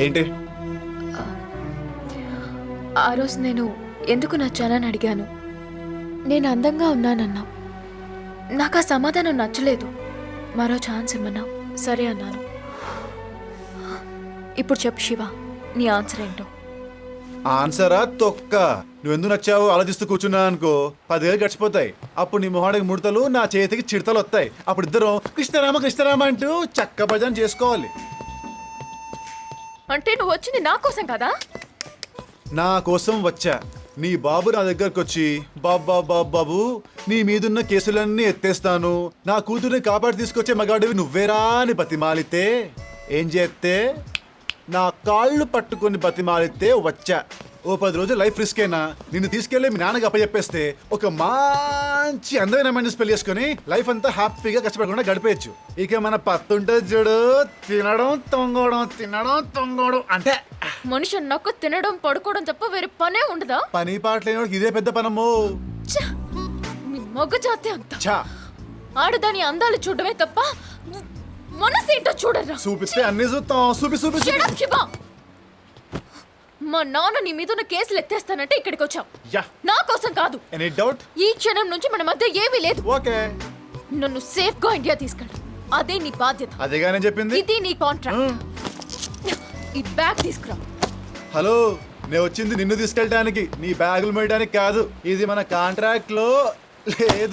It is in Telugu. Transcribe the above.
ఏంటి? ఆ రోజు నేను ఎందుకు నచ్చానని అడిగాను. నేను అందంగా ఉన్నానన్నా. నాకు ఆ సమాధానం నచ్చలేదు. మరో ఛాన్స్ ఇమ్మన్నా. సరే అన్నాను. ఇప్పుడు చెప్పు శివ, నీ ఆన్సర్ ఏంటో. ఆన్సరా తొక్క. నువ్వెందుకు నచ్చావో ఆలోచిస్తూ కూర్చున్నా అనుకో 10 ఏళ్ళు గడిచిపోతాయి. అప్పుడు నీ మొహానికి ముడతలు, నా చేతికి చిడతలు వస్తాయి. అప్పుడు ఇద్దరం కృష్ణరామ కృష్ణరామ అంటూ చక్క భజన చేసుకోవాలి. అంటే నువ్వు వచ్చింది నా కోసం కదా? నా కోసం వచ్చా. నీ బాబు నా దగ్గరకు వచ్చి బాబు నీ మీదున్న కేసులన్నీ ఎత్తేస్తాను, నా కూతుర్ని కాపాడి తీసుకొచ్చే మగాడివి నువ్వేరా అని బతిమాలితే ఏం చేస్తే, నా కాళ్ళు పట్టుకొని బతిమాలితే వచ్చా. ఓ 10 రోజులు లైఫ్ రిస్క్ అయినా నిన్ను తీసుకెళ్లి మీ నాన్నకి అప్పచెప్పేస్తే ఒక మంచి అందమైన మనిషి పెళ్లి చేసుకుని లైఫ్ అంతా హ్యాపీగా కష్టపడకుండా గడిపేయచ్చు. ఇక మన పత్తుంటే చూడు, తినడం తొంగోడం అంటే మనిషి నాకు తినడం పడుకోవడం తప్ప వేరే పనే ఉండదా? పని పాట లేనివాడికి ఇదే పెద్ద పనమ్మో. ఛ! మీ మగ జాతి అంత ఛా, ఆడదాని అందాలు చూడమే తప్ప మనసేంటో చూడరా. చూపిస్తే అన్ని చూస్తాం. చూపి Shut up, శివ! మా నాన్న నీ మీద ఉన్న కేసులు ఎత్తేస్తానంటే ఇక్కడికి వచ్చావు. యా, నా కోసం కాదు. Any doubt? ఈ క్షణం నుంచి మన మధ్య ఏమీ లేదు. ఓకే, నన్ను సేఫ్ గా ఇండియా తీసుకెళ్ళు. అదే నీ బాధ్యత. అదేగా నేను చెప్పింది. ఇది నీ కాంట్రాక్ట్. ఈ బ్యాగ్ తీసుకురా. హలో, నేను వచ్చింది నిన్ను తీసుకెళ్ళడానికి, నీ బ్యాగులు మోయడానికి కాదు. ఇది మన కాంట్రాక్ట్ లో లేదు.